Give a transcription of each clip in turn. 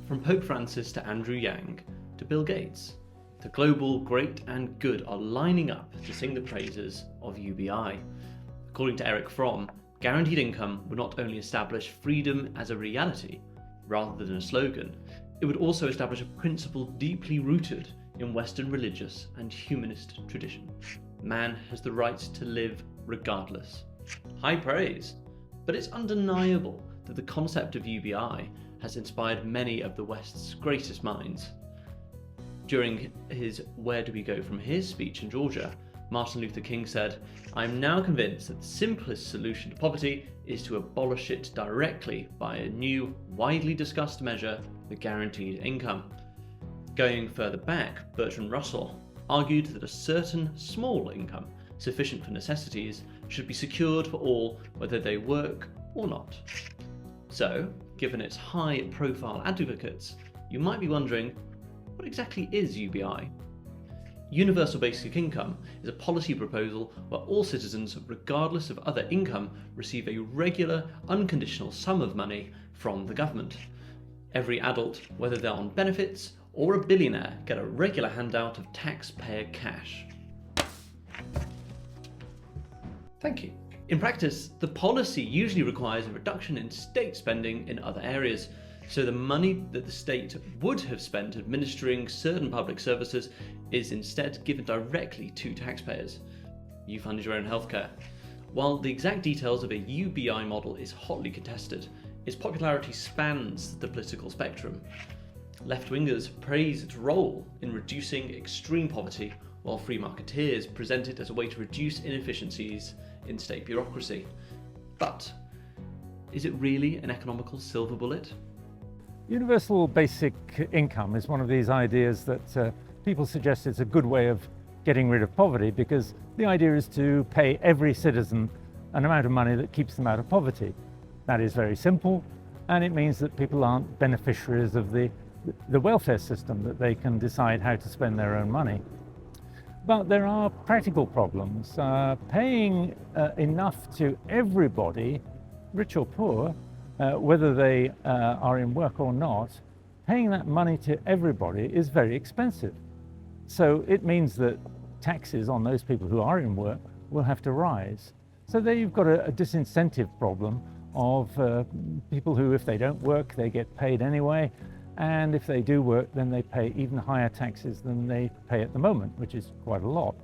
From Pope Francis to Andrew Yang to Bill Gates, the global great and good are lining up to sing the praises of UBI. According to Eric Fromm, guaranteed income would not only establish freedom as a reality, rather than a slogan, it would also establish a principle deeply rooted in Western religious and humanist tradition. Man has the right to live regardless. High praise, but it's undeniable that the concept of UBI has inspired many of the West's greatest minds. During his "Where do we go from here" speech in Georgia, Martin Luther King said, "I am now convinced that the simplest solution to poverty is to abolish it directly by a new, widely discussed measure, the guaranteed income." Going further back, Bertrand Russell argued that a certain small income, sufficient for necessities, should be secured for all whether they work or not. So, given its high-profile advocates, you might be wondering, what exactly is UBI? Universal Basic Income is a policy proposal where all citizens, regardless of other income, receive a regular, unconditional sum of money from the government. Every adult, whether they're on benefits or a billionaire, get a regular handout of taxpayer cash. Thank you. In practice, the policy usually requires a reduction in state spending in other areas, so the money that the state would have spent administering certain public services is instead given directly to taxpayers. You fund your own healthcare. While the exact details of a UBI model is hotly contested, its popularity spans the political spectrum. Left-wingers praise its role in reducing extreme poverty, while free marketeers present it as a way to reduce inefficiencies in state bureaucracy. But is it really an economical silver bullet? Universal basic income is one of these ideas that people suggest is a good way of getting rid of poverty, because the idea is to pay every citizen an amount of money that keeps them out of poverty. That is very simple, and it means that people aren't beneficiaries of the welfare system, that they can decide how to spend their own money. But there are practical problems. Paying enough to everybody, rich or poor, whether they are in work or not, paying that money to everybody is very expensive. So it means that taxes on those people who are in work will have to rise. So there you've got a disincentive problem of people who, if they don't work, they get paid anyway. And if they do work, then they pay even higher taxes than they pay at the moment, which is quite a lot.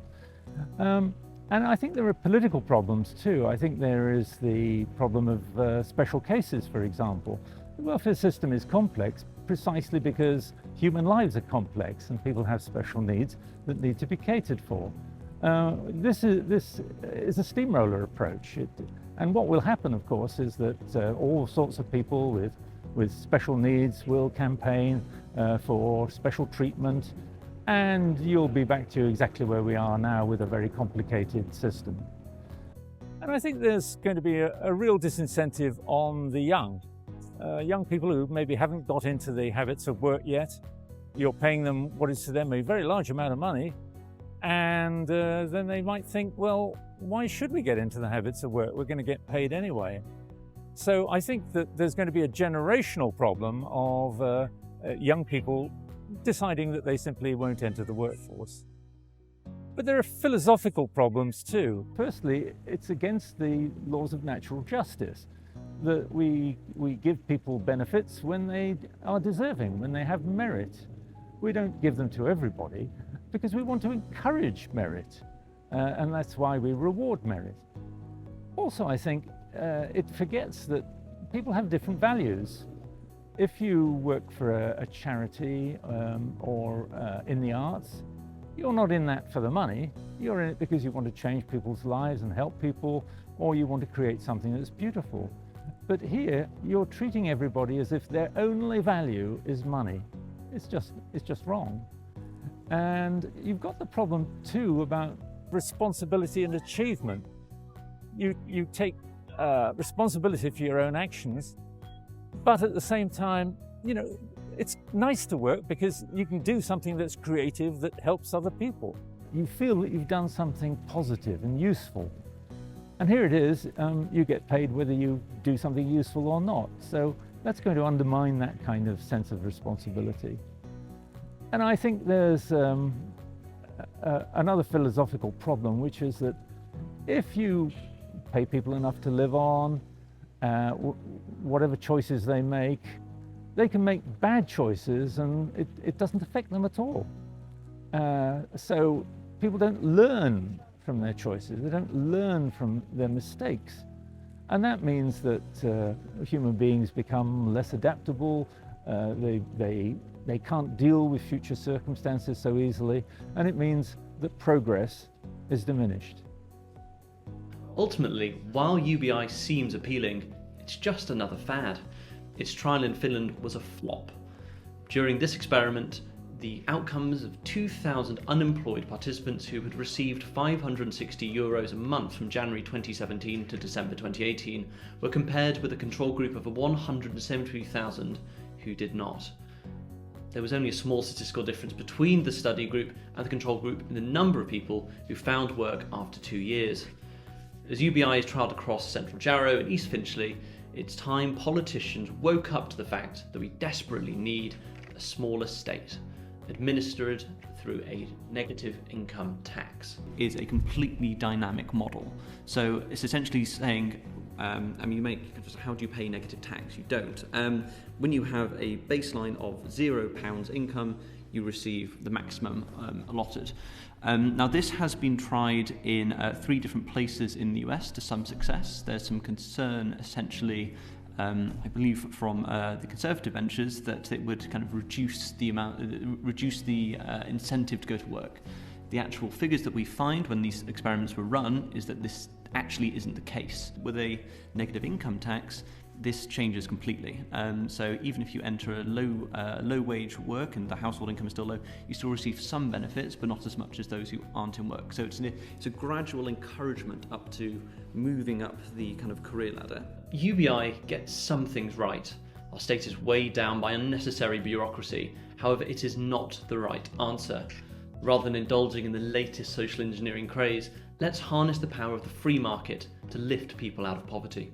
And I think there are political problems too. I think there is the problem of special cases, for example. The welfare system is complex precisely because human lives are complex and people have special needs that need to be catered for. This is a steamroller approach. And what will happen, of course, is that all sorts of people with special needs will campaign for special treatment, and you'll be back to exactly where we are now with a very complicated system. And I think there's going to be a real disincentive on the young people who maybe haven't got into the habits of work yet. You're paying them what is to them a very large amount of money, and then they might think, well, why should we get into the habits of work? We're going to get paid anyway. So I think that there's going to be a generational problem of young people deciding that they simply won't enter the workforce. But there are philosophical problems too. Firstly, it's against the laws of natural justice that we give people benefits when they are deserving, when they have merit. We don't give them to everybody because we want to encourage merit, and that's why we reward merit. Also, I think it forgets that people have different values. If you work for a charity or in the arts, you're not in that for the money. You're in it because you want to change people's lives and help people, or you want to create something that's beautiful. But here, you're treating everybody as if their only value is money. It's just wrong. And you've got the problem too about responsibility and achievement. You take responsibility for your own actions, but at the same time, it's nice to work because you can do something that's creative that helps other people. You feel that you've done something positive and useful. And here it is, you get paid whether you do something useful or not. So that's going to undermine that kind of sense of responsibility. And I think there's another philosophical problem, which is that if you pay people enough to live on, whatever choices they can make bad choices and it doesn't affect them at all. So people don't learn from their choices, they don't learn from their mistakes. And that means that human beings become less adaptable, they can't deal with future circumstances so easily, and it means that progress is diminished. Ultimately, while UBI seems appealing, it's just another fad. Its trial in Finland was a flop. During this experiment, the outcomes of 2,000 unemployed participants who had received €560 a month from January 2017 to December 2018 were compared with a control group of 173,000 who did not. There was only a small statistical difference between the study group and the control group in the number of people who found work after 2 years. As UBI is trialled across Central Jarrow and East Finchley, it's time politicians woke up to the fact that we desperately need a smaller state, administered through a negative income tax. Is a completely dynamic model. So it's essentially saying, how do you pay negative tax? You don't. When you have a baseline of £0 income, you receive the maximum allotted. Now this has been tried in 3 different places in the US to some success. There's some concern essentially, I believe from the Conservative ventures, that it would kind of reduce the incentive to go to work. The actual figures that we find when these experiments were run is that this actually isn't the case. With a negative income tax, this changes completely. So even if you enter a low wage work and the household income is still low, you still receive some benefits, but not as much as those who aren't in work. So it's a gradual encouragement up to moving up the kind of career ladder. UBI gets some things right. Our state is weighed down by unnecessary bureaucracy. However, it is not the right answer. Rather than indulging in the latest social engineering craze, let's harness the power of the free market to lift people out of poverty.